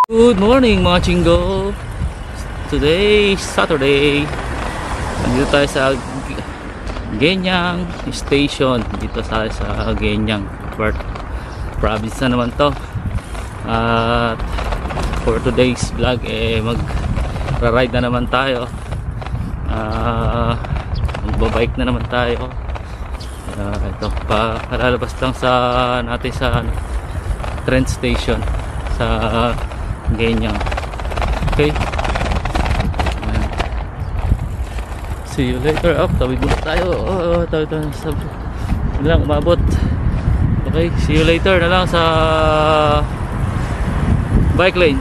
Good morning mga chinggo. Today Saturday. Nandito tayo sa Genyang Station. Dito sa Genyang province na naman to. At for today's vlog mag-ride na naman tayo. Magbabike na naman tayo. Ito palalabas lang natin sa train station sa Genyang. Okay, see you later. Tawid muna tayo. Tawid sa lang umabot. Okay, see you later na lang sa bike lane.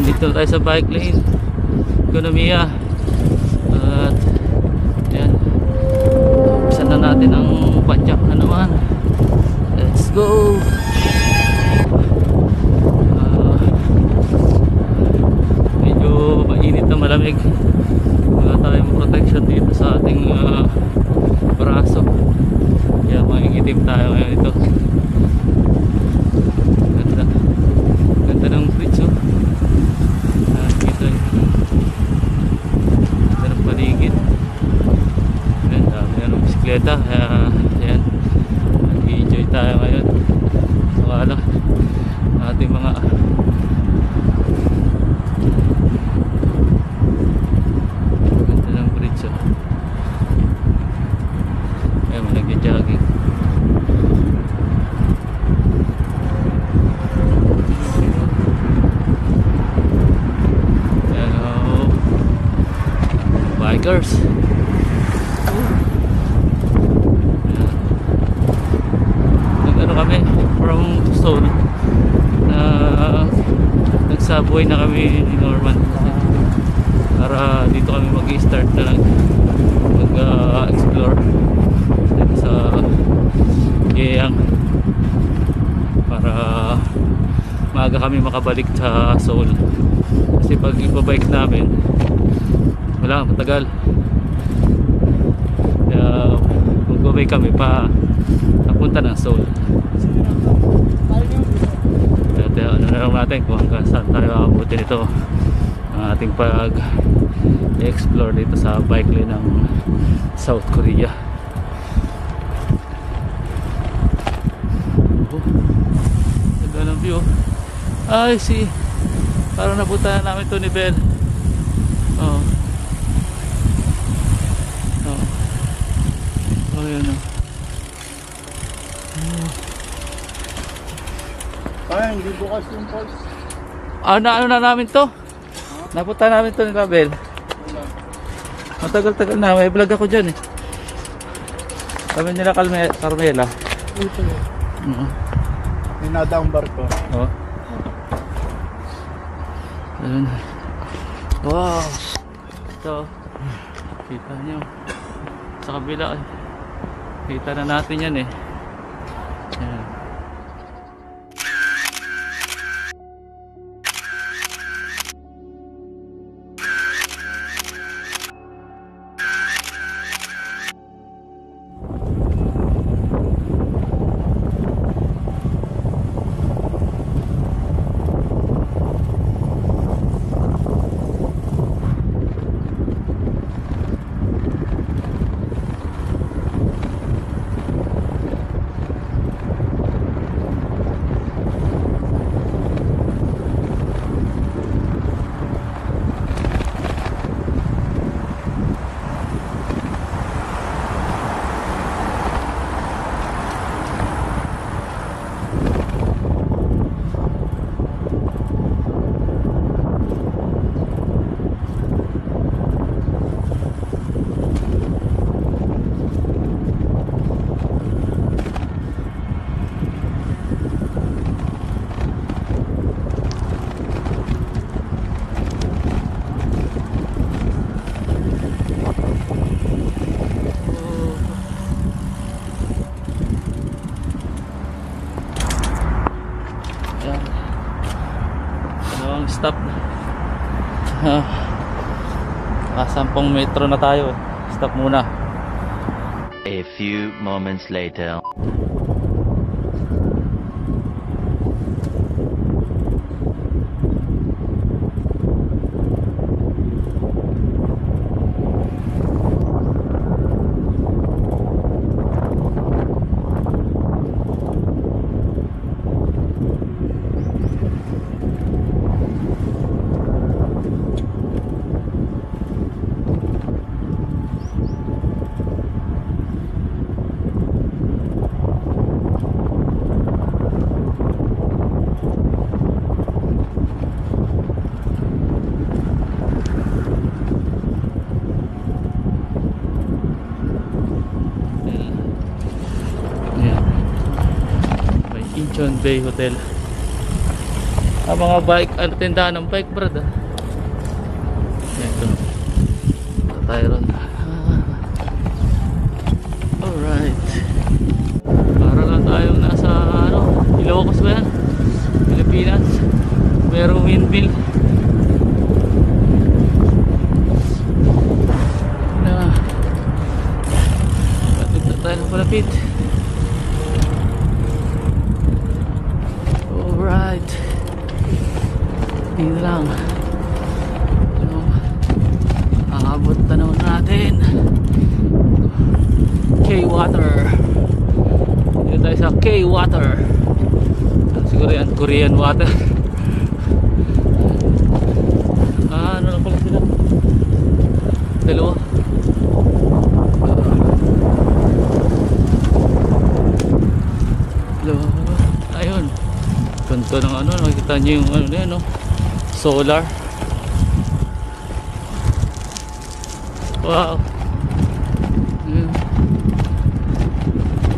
Dito tayo sa bike lane Economia. At yan, umpisa na natin ang padyak na naman. Let's go. Medyo mainit na malamig. Wala tayong protection dito sa ating braso, kaya mangingitim tayo ngayon. Ito ganda ng bridge. Bisikleta, yan, nag-enjoy tayo ngayon. Saka lang ating mga ganda ng bridge. Ayan, nag-jogging. Hello bikers. Kami from Seoul nagsubway na kami ni Norman para dito kami mag-start na lang mag-explore sa Genyang para maaga kami makabalik sa Seoul, kasi pag ibabike namin wala, matagal. Kaya magbabike kami papunta ng Seoul. Ano na lang natin kung hanggang saan tayo abutin ito ang ating pag-explore dito sa bike lane ng South Korea. Ganda ng view. Ay, parang napuntahan namin ito ni Bell. Yun Ay, hindi bukas yung pulse. Ano na namin to? Napunta namin to ni Label. Matagal-tagal na. May vlog ako dyan eh. Kami nila Carmela. Ito yun. May nadaang barko. Oo. Ayun. Wow. Ito. Kita nyo. Sa kabila eh. Kita na natin yan eh. Ayan. Ayan. Dalawang stop. 10 metro na tayo. Stop muna. A few moments later. John Bay Hotel. Mga bike, tindahan ng bike, brad. Ito. Tayo ron. Alright. Para lang tayong nasa Ilocos ba yan? Pilipinas. Merong windmill. Patid na tayo ng palapit. Alright. Yun lang. Aabot na naman natin. K-Water. Dito tayo sa K-Water. Siguro yan, Korean water. Ano lang pala sila? Dalawa. Ayun. Ganito ng nakikita nyo yung na yan, solar. Wow.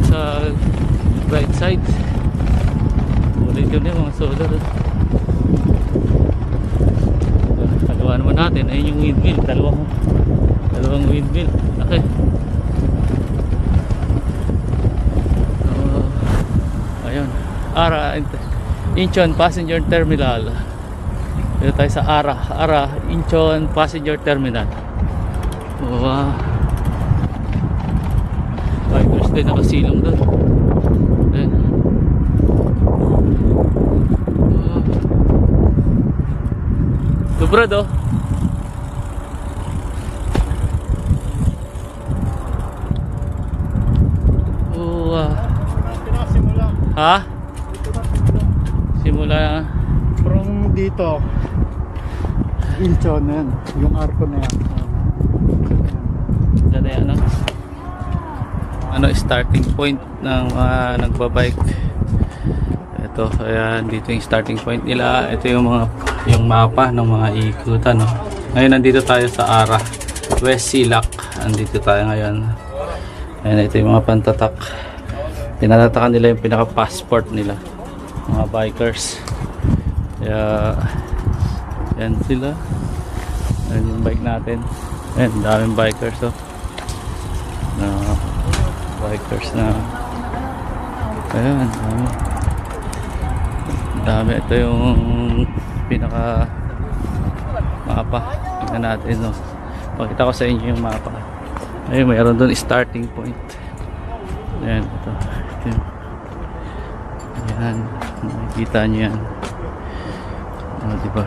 Sa right side ulit yun yung mga solar. Kalawa naman natin, ayun yung windmill. Dalawang windmill. Okay. Ayun, Ara Incheon Passenger Terminal. Dito tayo sa Ara Incheon Passenger Terminal. Wow. Bikers din nakasilong doon. Ayan. Dubrad oh. Ha? Simula From dito, Incheon na yan. Yung arko na yan. dati starting point ng nagbabike. Ito, ayan, dito yung starting point nila. Ito yung mapa ng mga ikutan, no? Ngayon nandito tayo sa Ara West Silak. Andito tayo ngayon. Ayan, ito yung mga pantatak. Tinatatakan nila yung pinaka passport nila, mga bikers. Kaya yan sila. Ayan yung bike natin. Ayan, daming bikers bikers na ayan, dami. Ito yung pinaka mapa. Tingnan natin, no? Pakita ko sa inyo yung mapa. Ayun, mayroon doon starting point. Ayan, ito. Ayan, makikita nyo yan. Diba?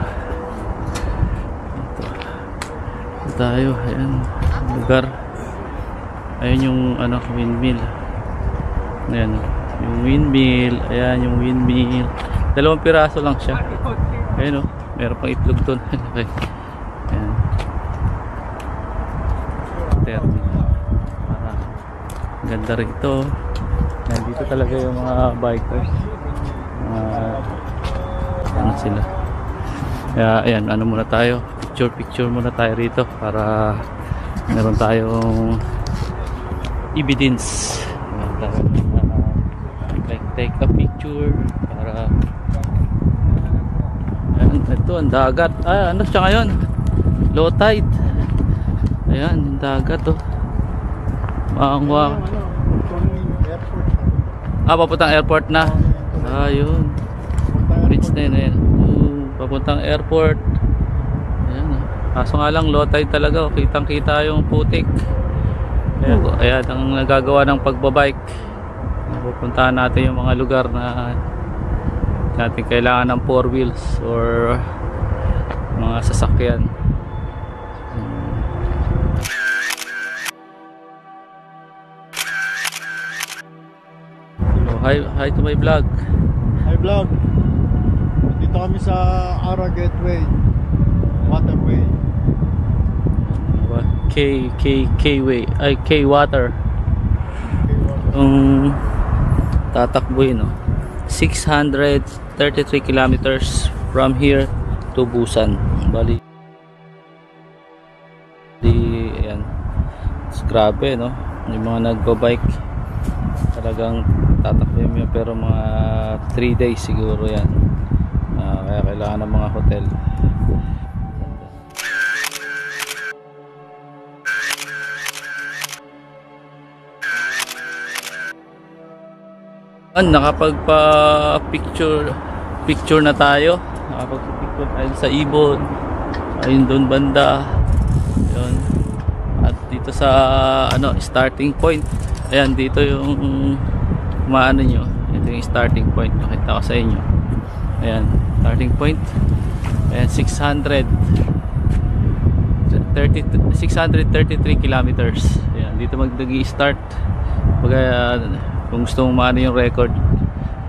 Ito tayo. Ayan, lugar. Ayan yung windmill. Ayan, yung windmill. Ayan yung windmill. 2 piraso lang siya. Ayan, meron pang itlog doon. Okay. Ayan, terminal. Ganda rito. Nandito talaga yung mga bikers. Sila. Kaya ayan, muna tayo. Picture muna tayo rito para meron tayong evidence. Like take a picture para ayan, ito ang dagat. Ano siya ngayon? Low tide. Ayan, yung dagat Mangwang. Airport. Papuntang airport na. Ayun. papuntang airport. Ayan, oh. Kaso nga lang low tide talaga, oh. Kitang kita yung putik. Ayan ang nagagawa ng pagbabike. Pupuntahan natin yung mga lugar na natin kailangan ng 4 wheels or mga sasakyan. So, hi to my vlog. Hi vlog. Dito kami sa Ara Gateway Waterway. K-way ay K-Water. Yung tatakbuhin, no? 633 kilometers from here to Busan. Bali ayan. Grabe, no? Yung mga nagbabike talagang tatakbuhin mo, pero mga 3 days siguro yan. Kaya kailangan ng mga hotel. Nakapagpa-picture na tayo. Nakapagpa-picture tayo sa ibon. Ayun doon banda. Ayun. At dito sa starting point. Ayan, dito yung maano nyo. Ito yung starting point. Nakita ko sa inyo. Ayan, starting point. Ayan, 633 kilometers. Ayan, dito mag-start. Kung gusto mong maano yung record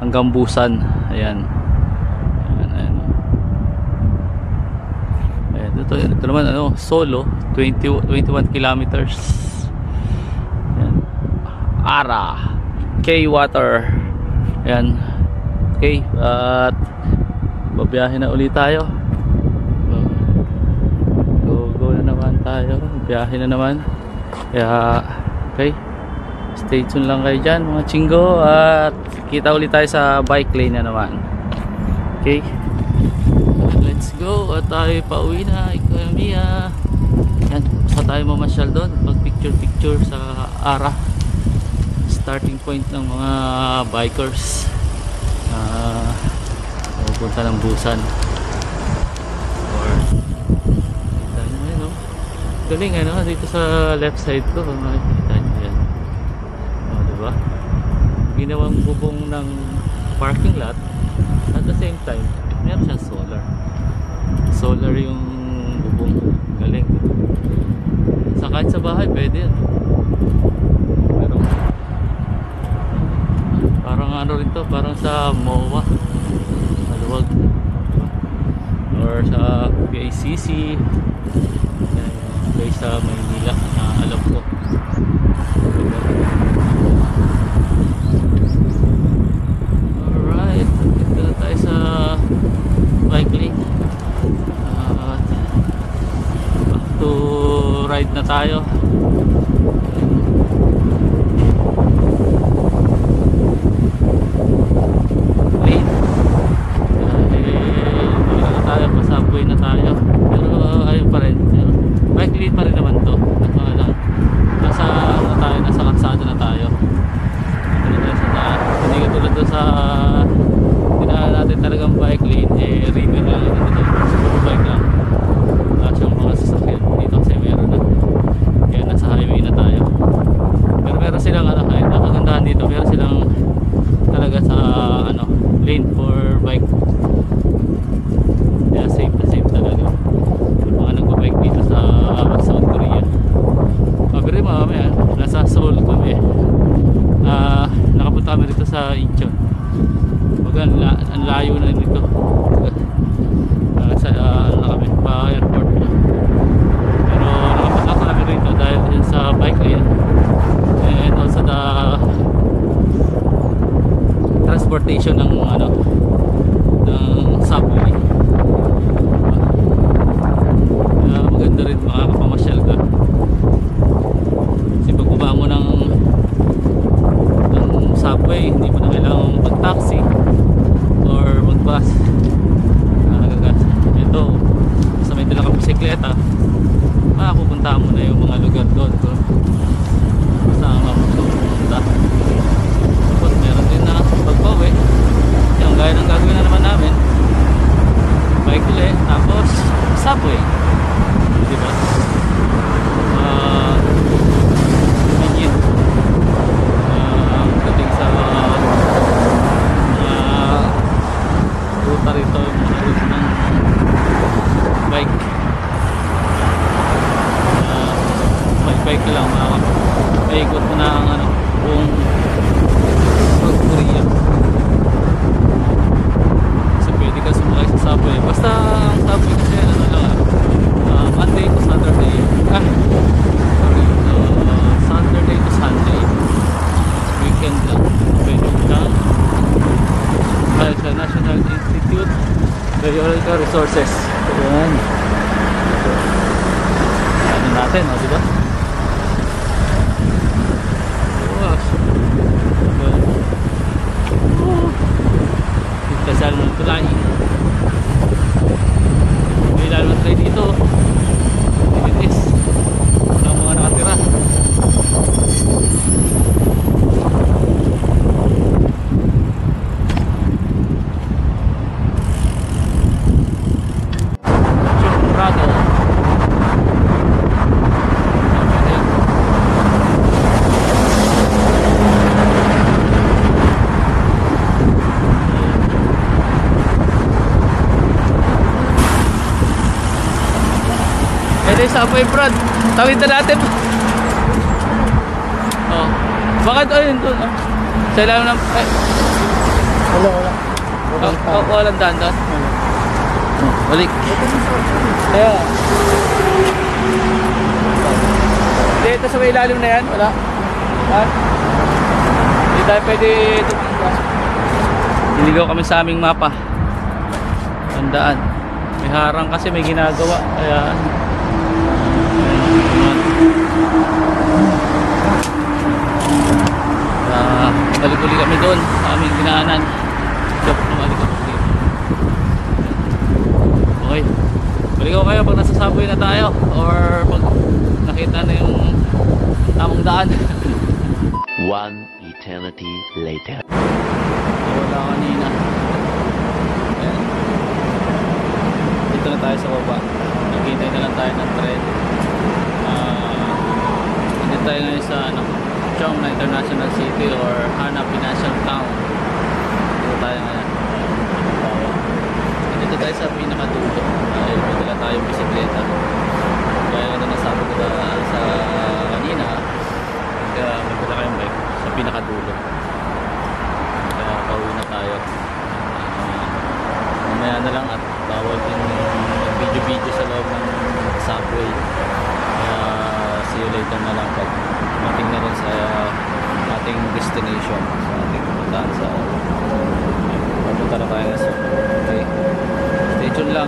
hanggang Busan. Ayan. Ayan. Ayan. Ito naman solo 21 kilometers. Ayan. Ara K-Water. Ayan. Okay, at babiyahe na ulit tayo. Go na naman tayo. Biyahe na naman. Kaya okay, stay tuned lang kayo dyan mga chinggo, at kita ulit tayo sa bike lane na naman. Okay, let's go. At tayo pauwi na. Ekonomiya. Yan, basta tayo mamasyal doon, mag picture sa Ara, starting point ng mga bikers pupunta ng Busan. Or galing dito sa left side ko, makikita nyo yan. Diba? Ginawang bubong ng parking lot, at the same time meron siyang solar yung bubong. Galing. Sa kahit sa bahay pwede yan. Pero parang rin to, parang sa MOA maluwag, diba? Or sa PICC guys sa Maynila na alam ko. Alright, dito na tayo sa bike lane. Back to ride na tayo. Lane. Dito na tayo, pasubway na tayo. Pero ayun pa rin, bike lane pa rin naman to. Nasa kalsada na tayo. Hindi ka tulad doon sa dinaan natin talagang bike lane, river lang dito, super bike lang. Tapos yung mga sasakyan dito kasi meron na, kaya nasa highway na tayo. Pero meron silang kahit nakagandahan dito, meron silang talaga sa lane for bike, kaya safe na safe talaga. ito yung mga route ng bike. Bike lang, maikot mo na ang ano, buong Korea. Kasi pwede ka sumakay sa subway. Basta ang subway kasi ano lang, Monday to Saturday. Saturday to Sunday. Weekend lang. Pwede lang. Dahil sa National Institute Geological Resources. Ayan. Ano natin, o diba? Kasal ng tulay. May lalo na try dito. Itis. Walang mga nakatira. Churrado. Ito yung subway, Brad. Tawid na natin. Oh. Bakit ayun doon? Oh. Sa ilalim ng... Wala. Walang daan doon. Balik. Kaya. Dito sa may ilalim na yan, wala. Hindi tayo pwede tumigas. Iligaw kami sa aming mapa. Tandaan. May harang kasi may ginagawa. Kaya... balik-uli kami doon sa aming dinaanan. Okay, balik ko kayo pag nasa subway na tayo or pag nakita na yung tamang daan. One eternity later. Wala kanina. Ayan. Dito na tayo sa baba. Naghintay na lang tayo ng tren. Hindi tayo ngayon sa Cheongna International City or Hana Financial Town. Dito tayo ngayon. Dito tayo sa pinakadulo. May dala tayong bisikleta. Kaya ito nasabi ko sa kanina. Kaya may dala kayong bike sa pinakadulo. Kaya pauwi na tayo. Mamaya na lang at bawal din video-video sa loob ng subway. Kaya see you later na lang pag mating na rin sa ating destination, sa ating pupuntahan sa papunta na tayo. Okay, stay tuned lang.